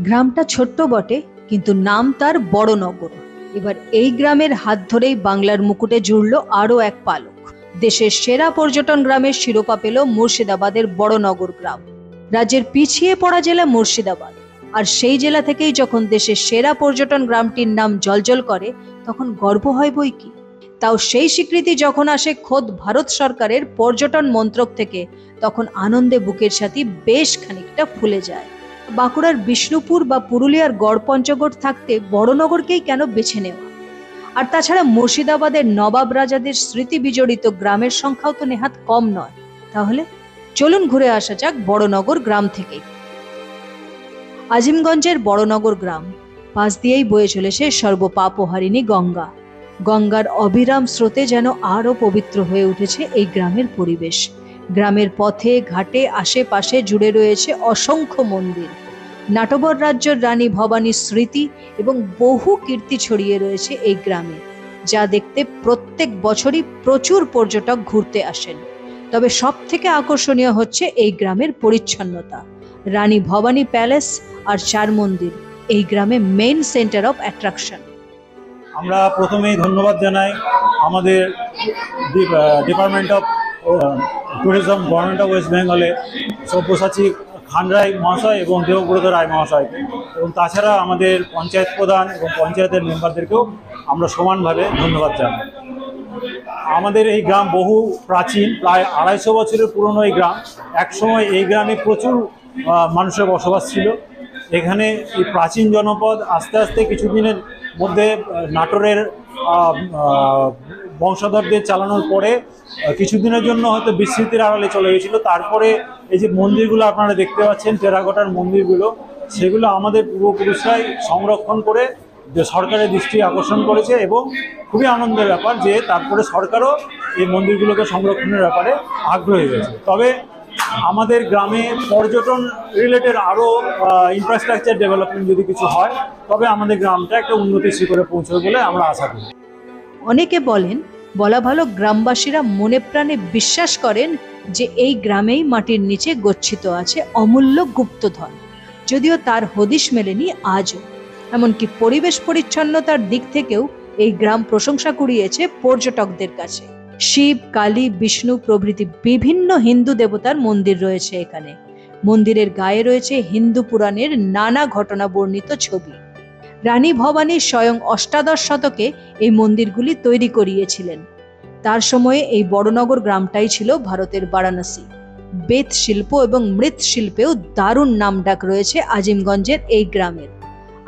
গ্রামটা ছোট্ট বটে, কিন্তু নাম তার বড়নগর। এবার এই গ্রামের হাত ধরেই বাংলার মুকুটে জুড়ল আরো এক পালক। দেশের সেরা পর্যটন গ্রামের শিরোপা পেল মুর্শিদাবাদের বড়নগর গ্রাম। রাজ্যের পিছিয়ে পড়া জেলা মুর্শিদাবাদ, আর সেই জেলা থেকেই যখন দেশের সেরা পর্যটন গ্রামটির নাম জ্বলজ্বল করে, তখন গর্ব হয় বই কি। তাও সেই স্বীকৃতি যখন আসে খোদ ভারত সরকারের পর্যটন মন্ত্রক থেকে, তখন আনন্দে বুকের সাথী বেশ খানিকটা ফুলে যায়। বাঁকুড়ার বিষ্ণুপুর বা পুরুলিয়ার গড়পঞ্চকোট থাকতে বড়নগরকেই কেন বেছে নেওয়া? আর তাছাড়া মুর্শিদাবাদের নবাব রাজাদের স্মৃতি বিজড়িত গ্রামের সংখ্যাও তো নেহাত কম নয়। তাহলে চলুন ঘুরে আসা যাক বড়নগর গ্রাম থেকেই। আজিমগঞ্জের বড়নগর গ্রাম, পাশ দিয়েই বয়ে চলেছে সর্বপাপহারিণী গঙ্গা। গঙ্গার অবিরাম স্রোতে যেন আরো পবিত্র হয়ে উঠেছে এই গ্রামের পরিবেশ। গ্রামের পথে ঘাটে আশেপাশে জুড়ে রয়েছে অসংখ্য মন্দির। নাটবর রাজ্যের রানী ভবানীর স্মৃতি এবং বহু কীর্তি ছড়িয়ে রয়েছে এই গ্রামে, যা দেখতে প্রত্যেক বছরই প্রচুর পর্যটক ঘুরতে আসেন। তবে সব থেকে আকর্ষণীয় হচ্ছে এই গ্রামের পরিচ্ছন্নতা। রানী ভবানী প্যালেস আর চার মন্দির এই গ্রামে মেইন সেন্টার অফ অ্যাট্রাকশন। আমরা প্রথমেই ধন্যবাদ জানাই আমাদের department of tourism, government of West বেঙ্গলে সব্যসাচী খান রায় মহাশয় এবং দেবব্রত রায় মহাশয়কে, এবং তাছাড়া আমাদের পঞ্চায়েত প্রধান এবং পঞ্চায়েতের মেম্বারদেরকেও আমরা সমানভাবে ধন্যবাদ জানাই। আমাদের এই গ্রাম বহু প্রাচীন, প্রায় 250 বছরের পুরনো এই গ্রাম। একসময় এই গ্রামে প্রচুর মানুষের বসবাস ছিল। এখানে এই প্রাচীন জনপদ আস্তে আস্তে কিছুদিনের মধ্যে নাটোরের বংশধরদের চালানোর পরে কিছুদিনের জন্য হয়তো বিস্মৃতির আড়ালে চলে গেছিলো। তারপরে এই যে মন্দিরগুলো আপনারা দেখতে পাচ্ছেন, টেরাকোটার মন্দিরগুলো, সেগুলো আমাদের পূর্বপুরুষরাই সংরক্ষণ করে সরকারের দৃষ্টি আকর্ষণ করেছে, এবং খুবই আনন্দের ব্যাপার যে তারপরে সরকারও এই মন্দিরগুলোকে সংরক্ষণের ব্যাপারে আগ্রহী হয়েছে। তবে আমাদের গ্রামে পর্যটন রিলেটেড আরও ইনফ্রাস্ট্রাকচার ডেভেলপমেন্ট যদি কিছু হয়, তবে আমাদের গ্রামটা একটা উন্নতির শিখরে পৌঁছবে বলে আমরা আশা করি। অনেকে বলেন, বলা ভালো, গ্রামবাসীরা মনে প্রাণে বিশ্বাস করেন যে এই গ্রামেই মাটির নিচে গচ্ছিত আছে অমূল্য গুপ্তধন। যদিও তার হদিশ মেলেনি আজও। এমনকি পরিবেশ পরিচ্ছন্নতার দিক থেকেও এই গ্রাম প্রশংসা কুড়িয়েছে পর্যটকদের কাছে। শিব, কালী, বিষ্ণু প্রভৃতি বিভিন্ন হিন্দু দেবতার মন্দির রয়েছে এখানে। মন্দিরের গায়ে রয়েছে হিন্দু পুরাণের নানা ঘটনা বর্ণিত ছবি। রানী ভবানী স্বয়ং অষ্টাদশ শতকে এই মন্দিরগুলি তৈরি করিয়েছিলেন। তার সময়ে এই বড়নগর গ্রামটাই ছিল ভারতের বারাণসী। বেত শিল্প এবং মৃৎ শিল্পেও দারুণ নামডাক রয়েছে আজিমগঞ্জের এই গ্রামের।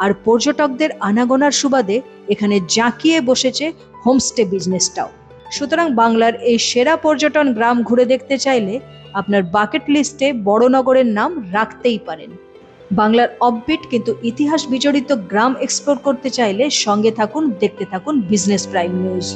আর পর্যটকদের আনাগোনার সুবাদে এখানে জাঁকিয়ে বসেছে হোমস্টে বিজনেসটাও। সুতরাং বাংলার এই সেরা পর্যটন গ্রাম ঘুরে দেখতে চাইলে আপনার বাকেট লিস্টে বড়নগরের নাম রাখতেই পারেন। বাংলার অফবিট কিন্তু ইতিহাস বিজড়িত গ্রাম এক্সপ্লোর করতে চাইলে সঙ্গে থাকুন, দেখতে থাকুন বিজনেস প্রাইম নিউজ।